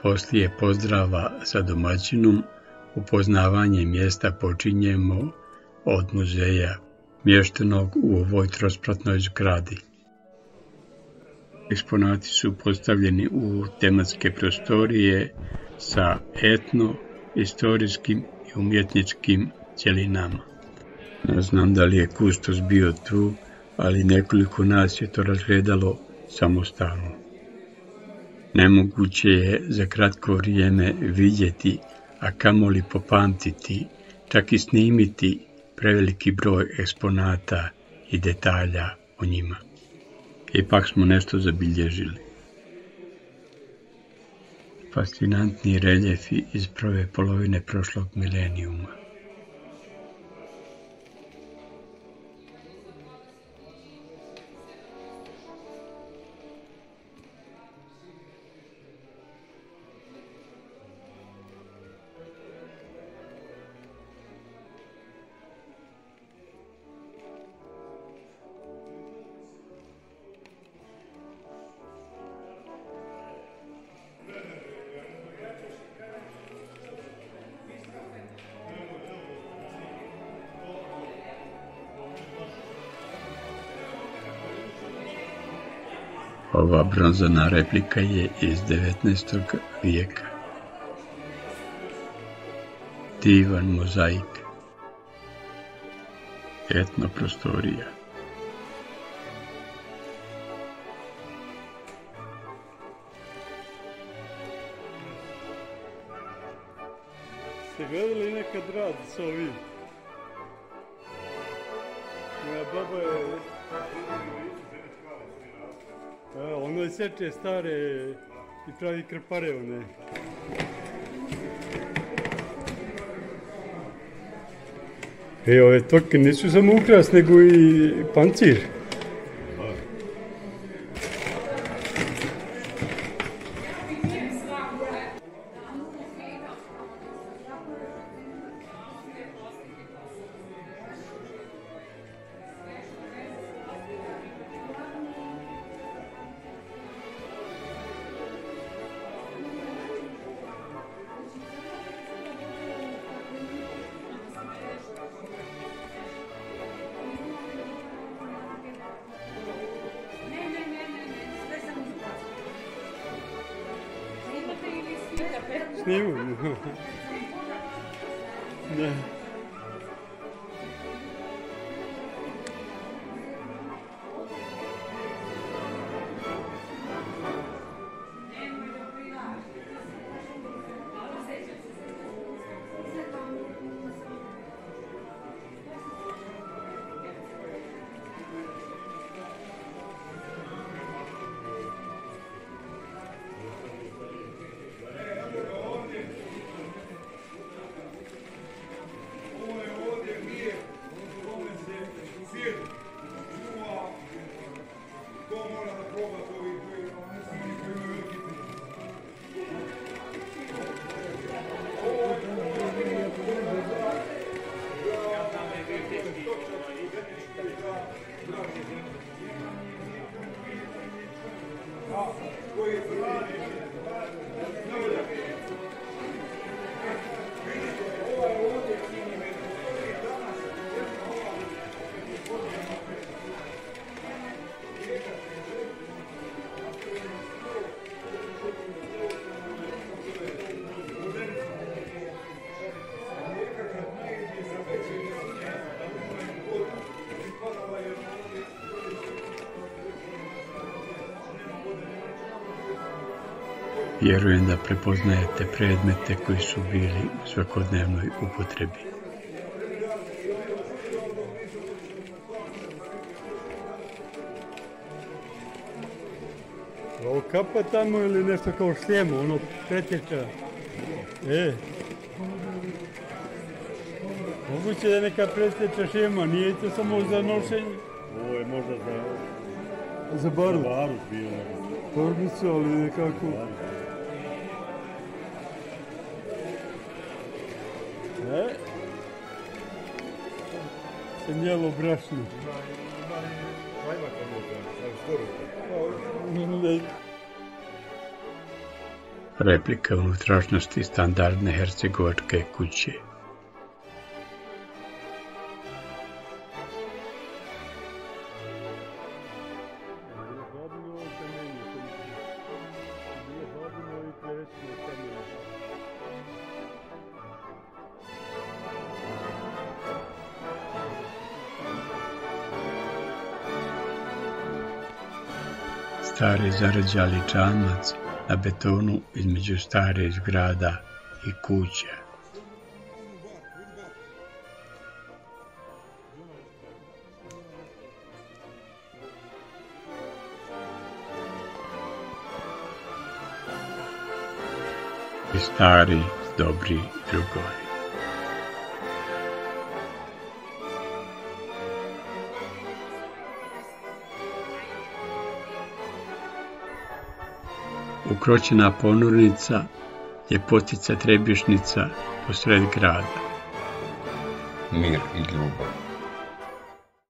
Poslije pozdrava sa domaćinom, upoznavanje mjesta počinjemo od muzeja, mještenog u ovoj trospratnoj zgradi. Eksponati su postavljeni u tematske prostorije sa etno, istorijskim i umjetničkim cjelinama. Ne znam da li je kustos bio tu, ali nekoliko nas je to razgledalo samostalno. Nemoguće je za kratko vrijeme vidjeti, a kamoli popamtiti, čak i snimiti preveliki broj eksponata i detalja o njima. Ipak smo nešto zabilježili. Fascinantni reljefi iz prve polovine prošlog milenijuma. Ova bronzana replika je iz 19. vijeka. Divan mozaik. Etno prostorija. Ste gledali nekad rad s ovim? Moja baba je... Ono seče stare i pravi krpare one. Ove tvrtke nisu samo ukras, nego i pancir. Snimam. Da. Vjerujem da prepoznajete predmete koji su bili u svakodnevnoj upotrebi. Ovo kapa tamo ili nešto kao šljemo, ono pretječa. Moguće da je neka pretječa šljema, nije to samo za nošenje. Ovo je možda za baru. Za baru bilo. Torbicu, ali nekako... Njelo brašno. replika unutrašnjosti standardne hercegovačke kuće. Stari zarđali čamac na betonu između stare zgrada i kuća. I stari dobri drugovi. Ukročena ponurnica, ljepotica Trebišnjica posred grada. Mir i ljubav.